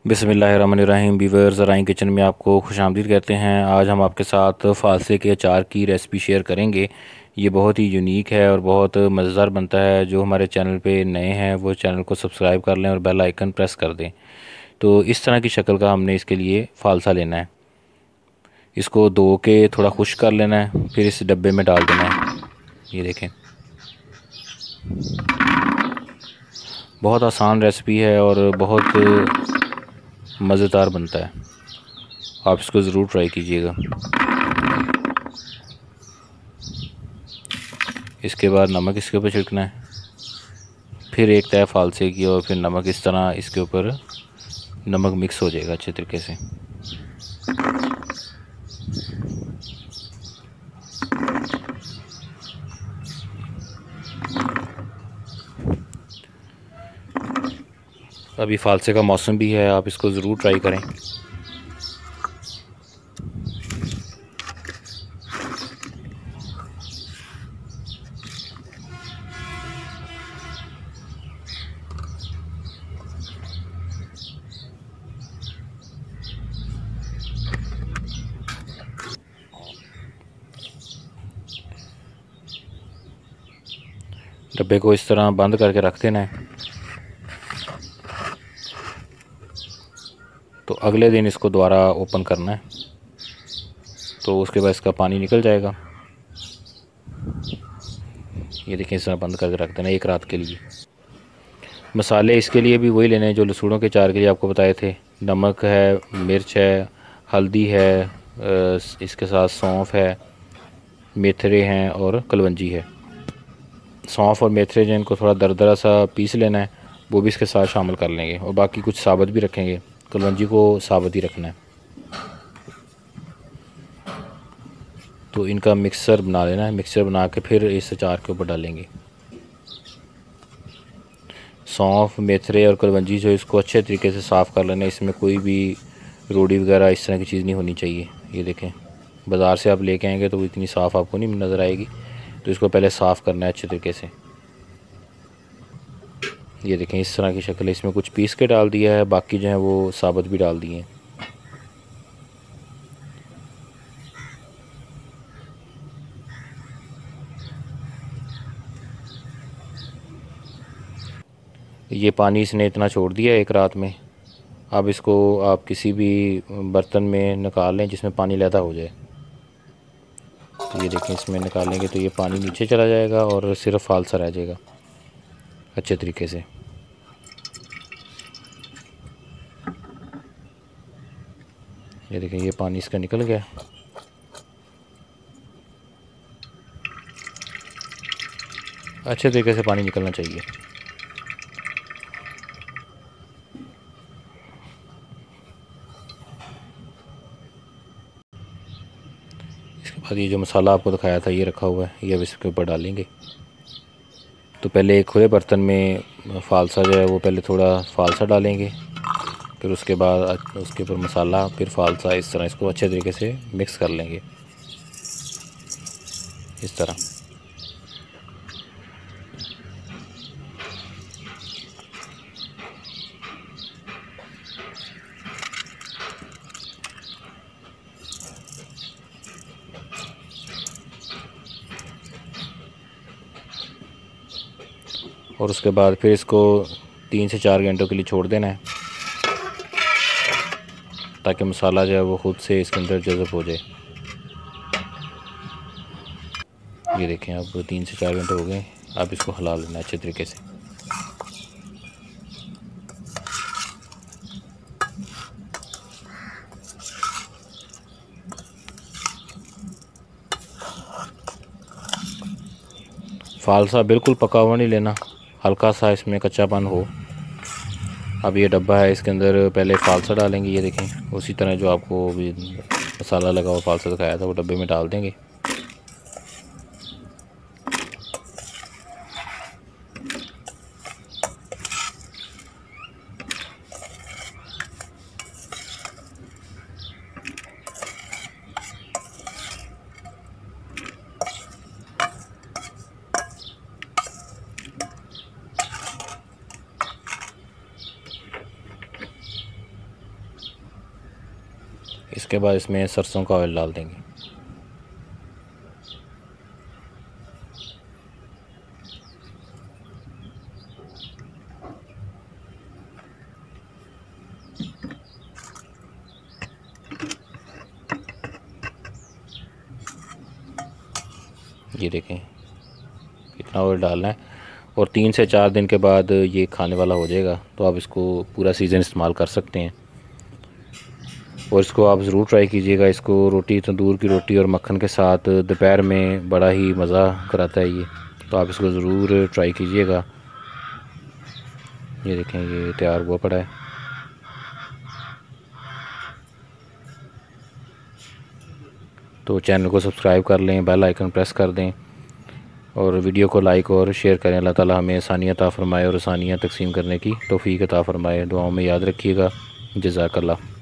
बिस्मिल्लाहिर्रहमानिर्रहीम। Viewers, ज़राइन kitchen में आपको खुशामदीद कहते हैं। आज हम आपके साथ फ़ालसे के अचार की रेसिपी शेयर करेंगे। ये बहुत ही यूनिक है और बहुत मज़ेदार बनता है। जो हमारे चैनल पे नए हैं वो चैनल को सब्सक्राइब कर लें और बेल आइकन प्रेस कर दें। तो इस तरह की शक्ल का हमने इसके लिए फ़ालसा लेना है। इसको धो के थोड़ा खुश्क कर लेना है, फिर इस डब्बे में डाल देना है। ये देखें, बहुत आसान रेसिपी है और बहुत मज़ेदार बनता है। आप इसको ज़रूर ट्राई कीजिएगा। इसके बाद नमक इसके ऊपर छिड़कना है, फिर एक तय फालसे की और फिर नमक। इस तरह इसके ऊपर नमक मिक्स हो जाएगा अच्छे तरीके से। अभी फालसे का मौसम भी है, आप इसको ज़रूर ट्राई करें। डब्बे को इस तरह बंद करके रख देना है। तो अगले दिन इसको दोबारा ओपन करना है, तो उसके बाद इसका पानी निकल जाएगा। ये देखिए, इस तरह बंद करके रख देना एक रात के लिए। मसाले इसके लिए भी वही लेने हैं जो लसूणों के अचार के लिए आपको बताए थे। नमक है, मिर्च है, हल्दी है, इसके साथ सौंफ है, मेथरे हैं और कलवंजी है। सौंफ और मेथरे जो इनको थोड़ा दरदरा सा पीस लेना है, वो भी इसके साथ शामिल कर लेंगे। और बाकी कुछ साबुत भी रखेंगे, कलवंजी को साबुत ही रखना है। तो इनका मिक्सर बना लेना है। मिक्सर बना के फिर इस अचार के ऊपर डालेंगे। सौंफ, मेथरे और कलवंजी जो इसको अच्छे तरीके से साफ़ कर लेना है। इसमें कोई भी रोड़ी वगैरह इस तरह की चीज़ नहीं होनी चाहिए। ये देखें, बाज़ार से आप लेके आएंगे तो वो इतनी साफ़ आपको नहीं नज़र आएगी। तो इसको पहले साफ़ करना है अच्छे तरीके से। ये देखें, इस तरह की शक्ल है। इसमें कुछ पीस के डाल दिया है, बाकी जो है वो साबुत भी डाल दिए हैं। ये पानी इसने इतना छोड़ दिया एक रात में। अब इसको आप किसी भी बर्तन में निकाल लें जिसमें पानी लैदा हो जाए। तो ये देखें, इसमें निकालेंगे तो ये पानी नीचे चला जाएगा और सिर्फ फालसा रह जाएगा अच्छे तरीके से। ये देखें, ये पानी इसका निकल गया। अच्छे तरीके से पानी निकलना चाहिए। इसके बाद ये जो मसाला आपको दिखाया था ये रखा हुआ है, ये अब इसके ऊपर डालेंगे। तो पहले एक खुले बर्तन में फालसा जो है वो पहले थोड़ा फालसा डालेंगे, फिर उसके बाद उसके ऊपर मसाला, फिर फालसा। इस तरह इसको अच्छे तरीके से मिक्स कर लेंगे इस तरह। और उसके बाद फिर इसको 3 से 4 घंटों के लिए छोड़ देना है, ताकि मसाला जो है वो ख़ुद से इसके अंदर जज़ब हो जाए। ये देखें, अब 3 से 4 घंटे हो गए। अब इसको हिला लेना है अच्छे तरीके से। फालसा बिल्कुल पका हुआ नहीं लेना, हल्का सा इसमें कच्चापन हो। अब ये डब्बा है, इसके अंदर पहले फालसा डालेंगे। ये देखें, उसी तरह जो आपको भी मसाला लगा हुआ फालसा दिखाया था वो डब्बे में डाल देंगे। इसके बाद इसमें सरसों का ऑयल डाल देंगे। ये देखें कितना ऑयल डालना है, और 3 से 4 दिन के बाद ये खाने वाला हो जाएगा, तो आप इसको पूरा सीज़न इस्तेमाल कर सकते हैं। और इसको आप ज़रूर ट्राई कीजिएगा। इसको रोटी, तंदूर की रोटी और मक्खन के साथ दोपहर में बड़ा ही मज़ा कराता है ये, तो आप इसको ज़रूर ट्राई कीजिएगा। ये देखें ये तैयार हुआ पड़ा है। तो चैनल को सब्सक्राइब कर लें, बेल आइकन प्रेस कर दें और वीडियो को लाइक और शेयर करें। अल्लाह ताला हमें आसानियाँ अता फ़रमाए और आसानियाँ तकसीम करने की तौफ़ीक अता फ़रमाए। दुआओं में याद रखिएगा। जज़ाकल्लाह।